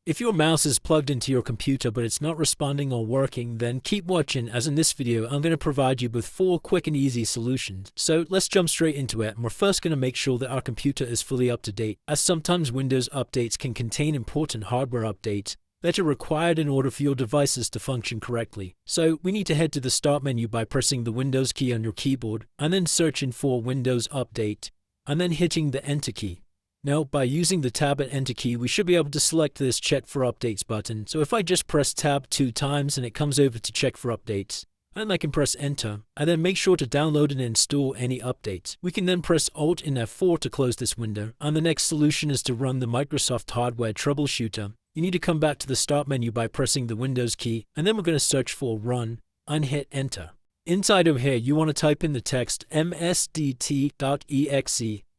If your mouse is plugged into your computer but it's not responding or working, then keep watching, as in this video I'm going to provide you with 4 quick and easy solutions. So let's jump straight into it, and we're first going to make sure that our computer is fully up to date, as sometimes Windows updates can contain important hardware updates that are required in order for your devices to function correctly. So we need to head to the Start menu by pressing the Windows key on your keyboard and then searching for Windows Update and then hitting the Enter key. Now, by using the Tab and Enter key, we should be able to select this Check for Updates button. So if I just press Tab 2 times and it comes over to Check for Updates, and I can press Enter, and then make sure to download and install any updates. We can then press Alt and F4 to close this window, and the next solution is to run the Microsoft Hardware Troubleshooter. You need to come back to the Start menu by pressing the Windows key, and then we're going to search for Run, and hit Enter. Inside of here, you want to type in the text msdt.exe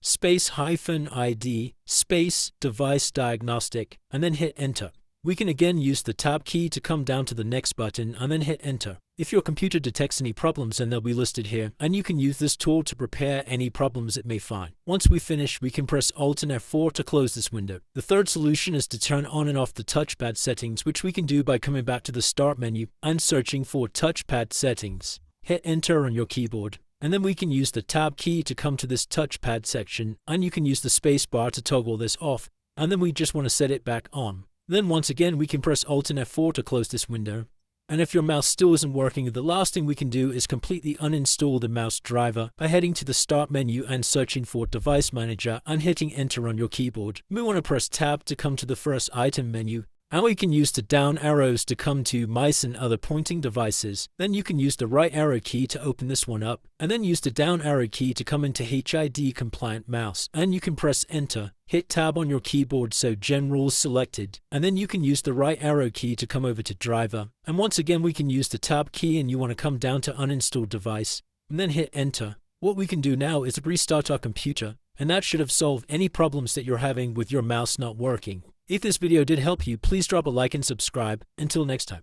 space -id space device diagnostic and then hit Enter. We can again use the Tab key to come down to the next button and then hit Enter. If your computer detects any problems, then they'll be listed here, and you can use this tool to repair any problems it may find. Once we finish, we can press Alt and F4 to close this window. The third solution is to turn on and off the touchpad settings, which we can do by coming back to the Start menu and searching for Touchpad Settings. Hit Enter on your keyboard. And then we can use the Tab key to come to this touchpad section, and you can use the space bar to toggle this off, and then we just want to set it back on. Then once again we can press Alt and F4 to close this window. And if your mouse still isn't working, the last thing we can do is completely uninstall the mouse driver by heading to the Start menu and searching for Device Manager and hitting Enter on your keyboard. We want to press Tab to come to the first item menu, and we can use the down arrows to come to mice and other pointing devices. Then you can use the right arrow key to open this one up, and then use the down arrow key to come into HID compliant mouse. And you can press Enter, hit Tab on your keyboard so General is selected, and then you can use the right arrow key to come over to Driver. And once again we can use the Tab key, and you want to come down to Uninstall Device, and then hit Enter. What we can do now is restart our computer, and that should have solved any problems that you're having with your mouse not working. If this video did help you, please drop a like and subscribe. Until next time.